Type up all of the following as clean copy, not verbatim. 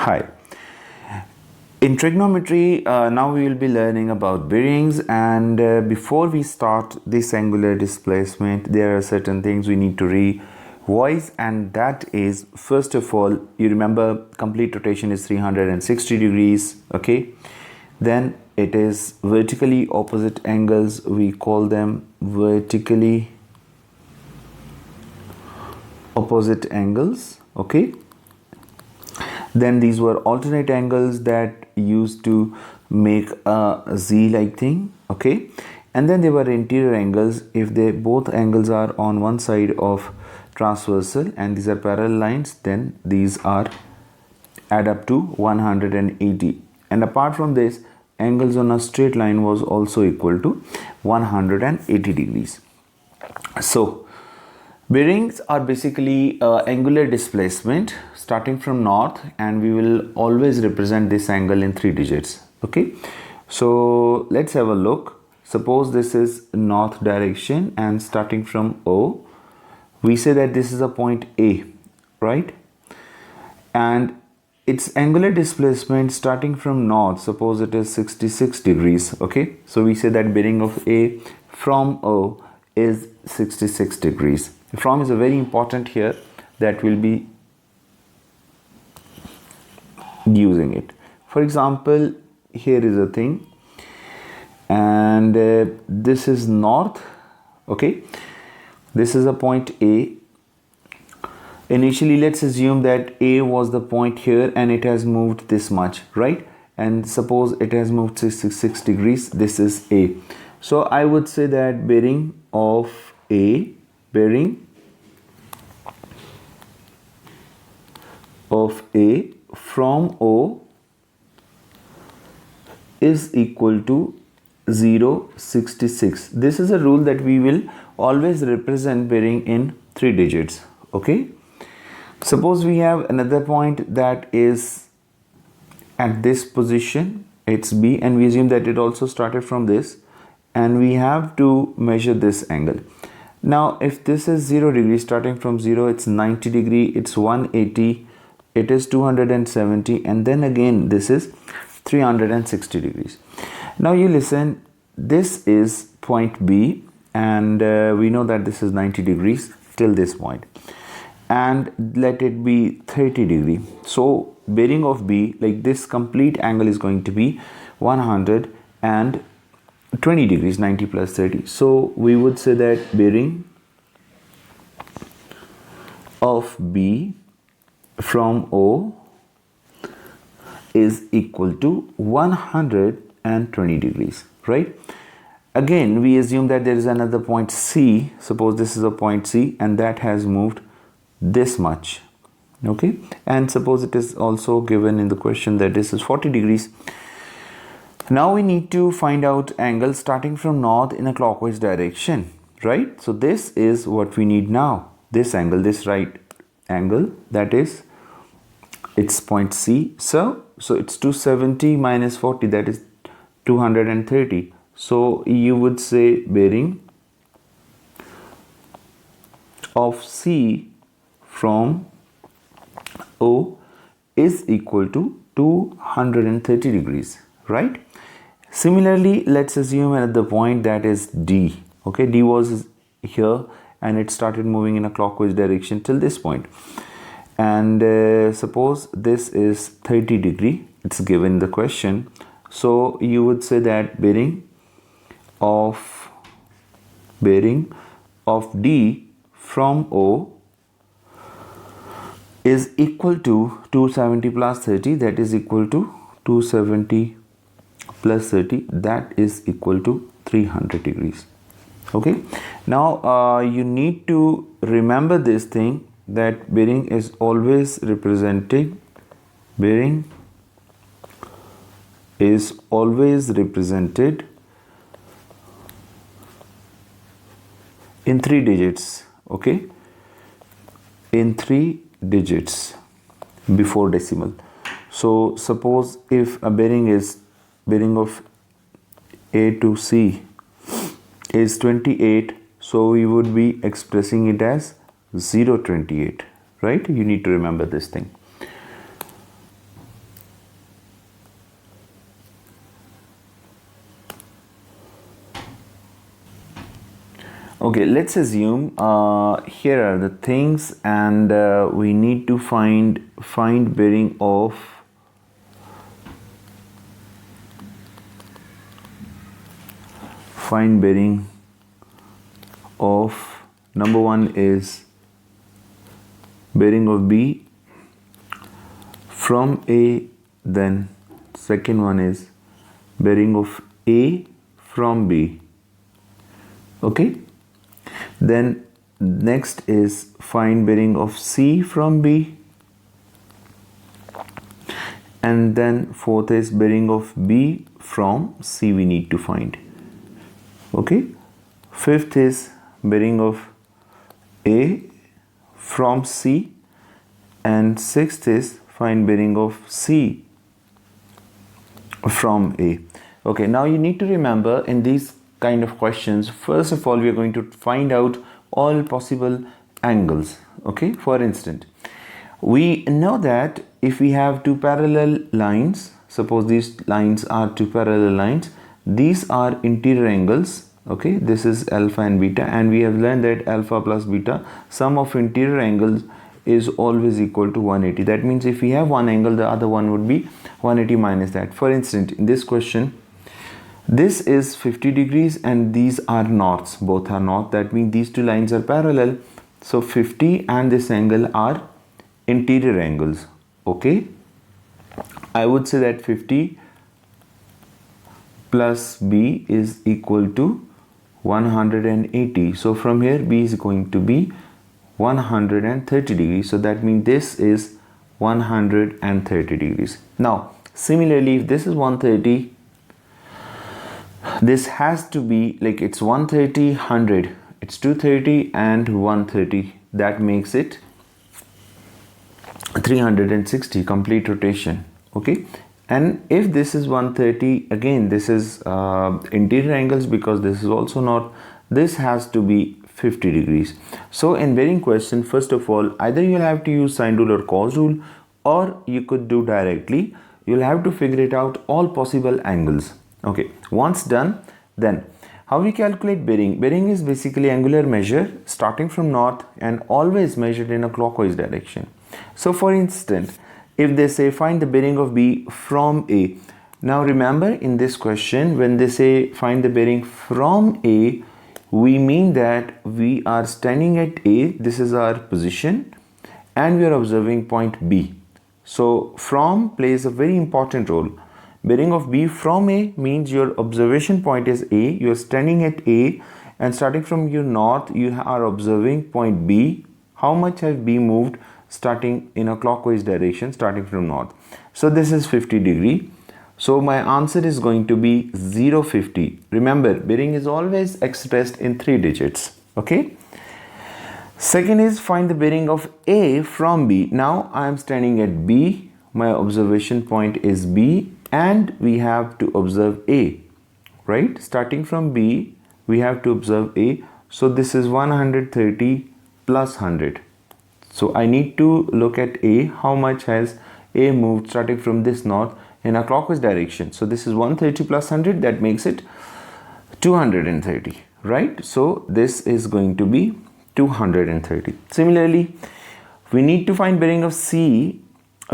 Hi. In trigonometry, now we will be learning about bearings, and before we start this angular displacement, there are certain things we need to revise, and that is, first of all, you remember complete rotation is 360 degrees, okay? Then it is vertically opposite angles, we call them vertically opposite angles, okay? Then these were alternate angles that used to make a Z-like thing, okay? And then there were interior angles if they both angles are on one side of transversal and these are parallel lines, then these are add up to 180. And apart from this, angles on a straight line was also equal to 180 degrees. So bearings are basically angular displacement starting from north, and we will always represent this angle in 3 digits, okay? So let's have a look. Suppose this is north direction, and starting from O, we say that this is a point A, right? And its angular displacement starting from north, suppose it is 66 degrees, okay? So we say that bearing of A from O is 66 degrees. From is a very important here, that will be using it. For example, here is a thing, and this is north, okay? This is a point A. Initially, let's assume that A was the point here and it has moved this much, right? And suppose it has moved 66 degrees, this is A. So I would say that bearing of A, bearing of A from O is equal to 0.66. This is a rule that we will always represent bearing in 3 digits, okay? Suppose we have another point that is at this position, it's B, and we assume that it also started from this, and we have to measure this angle. Now if this is 0 degree, starting from 0, it's 90 degree, it's 180, it is 270, and then again this is 360 degrees. Now you listen, this is point B, and we know that this is 90 degrees till this point, and let it be 30 degree. So bearing of B, like this complete angle is going to be 120 degrees, 90 plus 30. So we would say that bearing of B from O is equal to 120 degrees, right? Again, we assume that there is another point C. Suppose this is a point C and that has moved this much, okay? And suppose it is also given in the question that this is 40 degrees. Now we need to find out angle starting from north in a clockwise direction, right? So this is what we need now. This angle, this right angle, that is, it's point C. So it's 270 minus 40, that is 230. So you would say bearing of C from O is equal to 230 degrees, right? Similarly, let's assume another point that is D, okay? D was here and it started moving in a clockwise direction till this point, and suppose this is 30 degree, it's given in the question. So you would say that bearing of D from O is equal to 270 plus 30, that is equal to 270 plus 30, that is equal to 300 degrees, okay? Now you need to remember this thing, that bearing is always represented in 3 digits, okay? In 3 digits before decimal. So suppose if a bearing of A to C is 28, so we would be expressing it as 0.28, right? You need to remember this thing. Okay, let's assume here are the things, and we need to find bearing of number one is bearing of B from A, then second one is bearing of A from B. Okay, then next is find bearing of C from B, and then fourth is bearing of B from C we need to find. Okay, fifth is bearing of A from C, and sixth is find bearing of C from A. Okay, now you need to remember in these kind of questions, first of all we are going to find out all possible angles. Okay, for instance, we know that if we have two parallel lines, suppose these lines are two parallel lines, these are interior angles. Okay, this is alpha and beta, and we have learned that alpha plus beta, sum of interior angles is always equal to 180. That means if we have one angle, the other one would be 180 minus that. For instance, in this question, this is 50 degrees and these are norths, both are north. That means these two lines are parallel, so 50 and this angle are interior angles. Okay, I would say that 50 plus B is equal to 180. So from here B is going to be 130 degrees. So that means this is 130 degrees. Now similarly, if this is 130, this has to be like it's 130, 100, it's 230 and 130. That makes it 360 complete rotation. Okay, and if this is 130, again this is interior angles, because this is also not, this has to be 50 degrees. So in bearing question, first of all, either you'll have to use sine rule or cos rule, or you could do directly. You'll have to figure it out all possible angles. Okay, once done, then how we calculate bearing? Bearing is basically angular measure starting from north and always measured in a clockwise direction. So for instance, if they say find the bearing of B from A, now remember in this question, when they say find the bearing from A, we mean that we are standing at A, this is our position, and we are observing point B. So from plays a very important role. Bearing of B from A means your observation point is A, you are standing at A, and starting from your north you are observing point B. How much has B moved starting in a clockwise direction starting from north? So this is 50 degree. So my answer is going to be 0, 50. Remember, bearing is always expressed in 3 digits. Okay. Second is find the bearing of A from B. Now I am standing at B, my observation point is B, and we have to observe A, right? Starting from B, we have to observe A. So this is 130 plus 100. So I need to look at A, how much has A moved starting from this north in a clockwise direction. So this is 130 plus 100, that makes it 230, right? So this is going to be 230. Similarly, we need to find bearing of C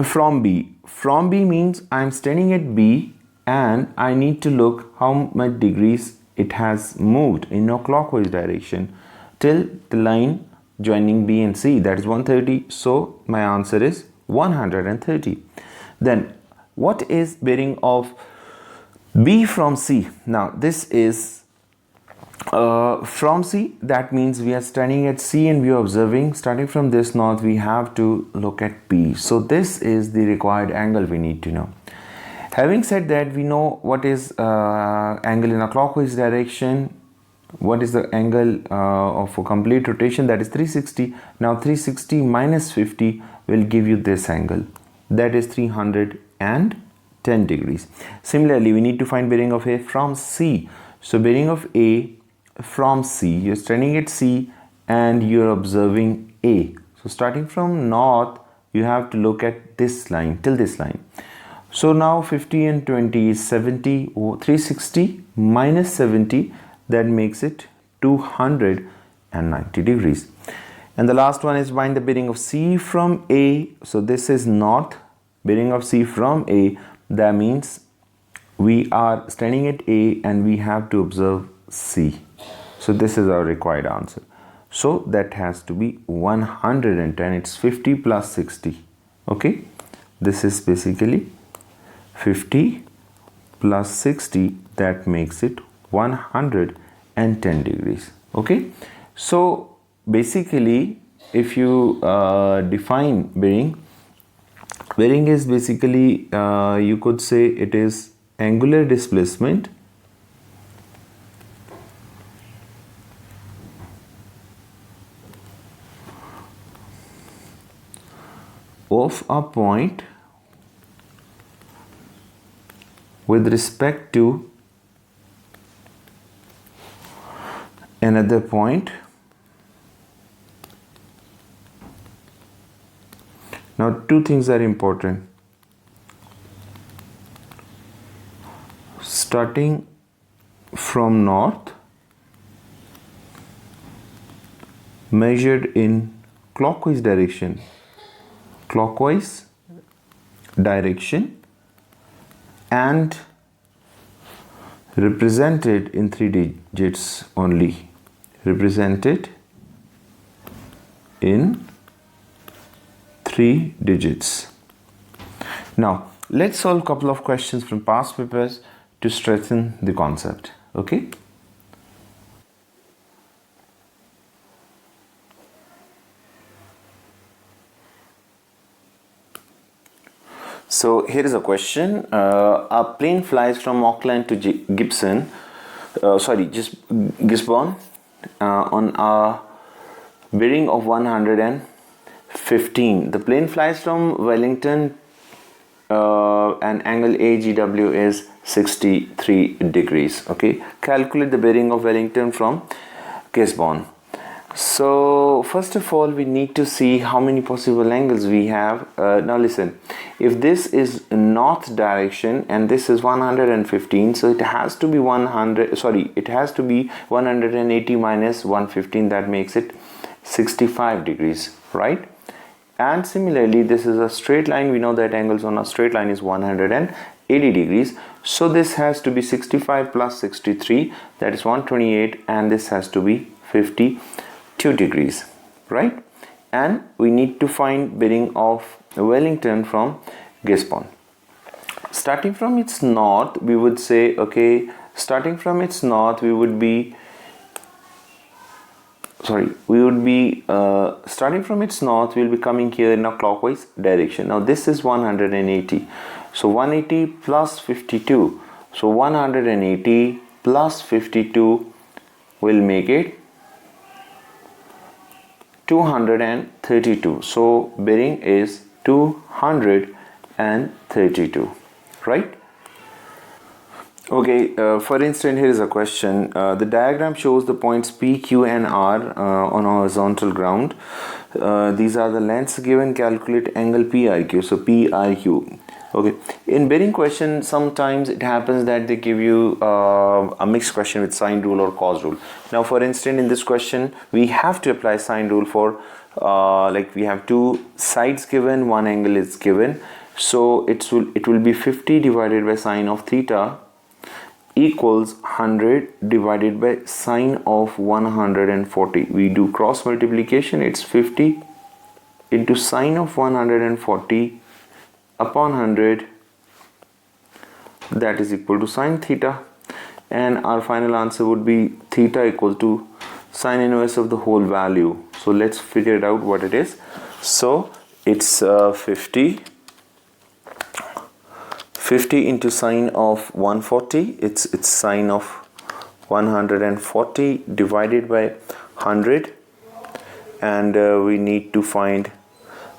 from B. From B means I am standing at B and I need to look how much degrees it has moved in a clockwise direction till the line joining B and C, that is 130. So my answer is 130. Then what is bearing of B from C? Now this is from C, that means we are standing at C and we are observing starting from this north, we have to look at B. So this is the required angle we need to know. Having said that, we know what is angle in a clockwise direction. What is the angle of a complete rotation? That is 360. Now 360 minus 50 will give you this angle, that is 310 degrees. Similarly, we need to find bearing of A from C. So bearing of A from C, you're standing at C and you're observing A. So starting from north, you have to look at this line till this line. So now 50 and 20 is 70. 360 minus 70, that makes it 200. and 90 degrees. And the last one is find the bearing of C from A. So this is not bearing of C from A. That means we are standing at A and we have to observe C. So this is our required answer. So that has to be 110. It's 50 plus 60. Okay. This is basically 50 plus 60. That makes it 110 degrees. Okay. So basically, if you define bearing is basically, you could say it is angular displacement of a point with respect to another point. Now, two things are important. Starting from north, measured in clockwise direction, and represented in 3 digits only. Represented in 3 digits. Now, let's solve a couple of questions from past papers to strengthen the concept. Okay. So here is a question. A plane flies from Auckland to Gisborne on a bearing of 115. The plane flies from Wellington and angle AGW is 63 degrees. Okay, calculate the bearing of Wellington from Gisborne. So first of all, we need to see how many possible angles we have. Now listen, if this is north direction and this is 115, so it has to be 180 minus 115. That makes it 65 degrees, right? And similarly, this is a straight line. We know that angles on a straight line is 180 degrees. So this has to be 65 plus 63, that is 128, and this has to be 52 degrees, right? And we need to find bearing of Wellington from Gisborne. Starting from its north, we would say, okay, starting from its north, we would be starting from its north, we'll be coming here in a clockwise direction. Now this is 180, so 180 plus 52, so 180 plus 52 will make it 232. So bearing is 232, right? Okay, for instance, here is a question. The diagram shows the points P, Q and R on a horizontal ground. These are the lengths given. Calculate angle PIQ. So PIQ. Okay, in bearing question, sometimes it happens that they give you a mixed question with sine rule or cos rule. Now, for instance, in this question, we have to apply sine rule for like we have two sides given, one angle is given. So it will be 50 divided by sine of theta equals 100 divided by sine of 140. We do cross multiplication. It's 50 into sine of 140 upon 100, that is equal to sine theta, and our final answer would be theta equal to sine inverse of the whole value. So let's figure it out what it is. So it's 50 into sine of 140, it's sine of 140 divided by 100, and we need to find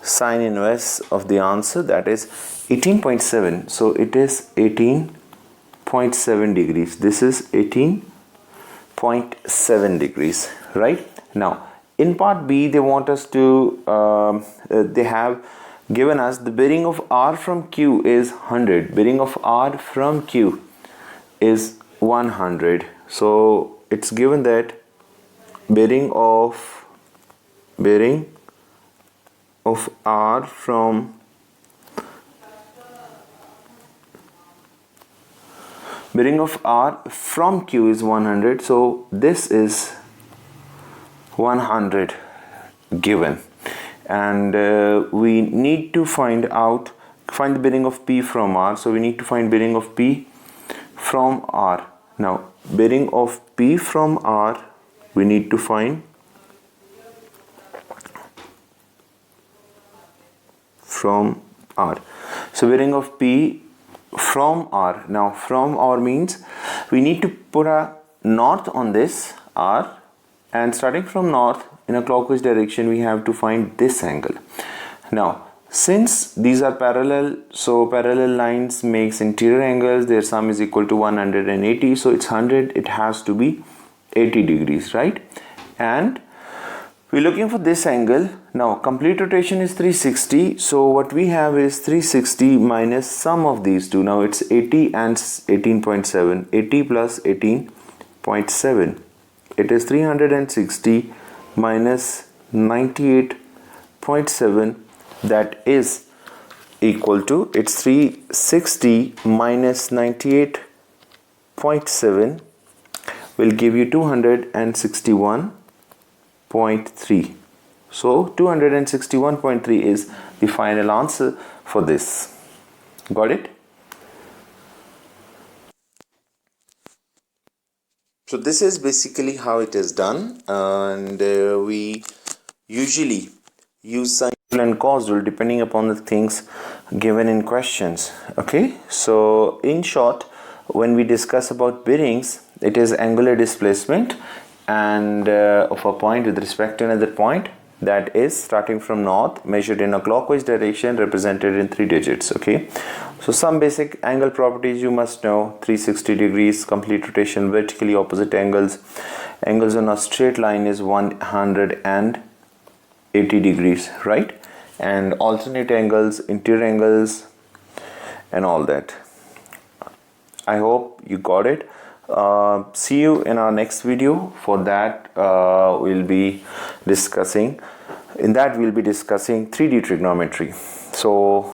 sine inverse of the answer, that is 18.7. so it is 18.7 degrees. This is 18.7 degrees, right? Now in part B, they want us to they have given us the bearing of R from Q is 100. Bearing of R from Q is 100. So it's given that bearing of R from Q is 100, so this is 100 given, and we need to find the bearing of P from R. So we need to find bearing of P from R. Now bearing of P from R we need to find from R. So bearing of P from R. Now from R means we need to put a north on this R, and starting from north in a clockwise direction we have to find this angle. Now since these are parallel, so parallel lines makes interior angles, their sum is equal to 180, so it's 100, it has to be 80 degrees, right? And we're looking for this angle. Now complete rotation is 360, so what we have is 360 minus sum of these two. Now it's 80 and 18.7, 80 plus 18.7, it is 360 minus 98.7, that is equal to, it's 360 minus 98.7 will give you 261.3. So 261.3 is the final answer for this. Got it? So this is basically how it is done, and we usually use sine rule and cos rule depending upon the things given in questions. Okay, so in short, when we discuss about bearings, it is angular displacement and of a point with respect to another point, that is starting from north, measured in a clockwise direction, represented in 3 digits. Okay, so some basic angle properties you must know: 360 degrees, complete rotation, vertically opposite angles on a straight line is 180 degrees, right? And alternate angles, interior angles, and all that. I hope you got it. See you in our next video. For that we'll be discussing 3D trigonometry. So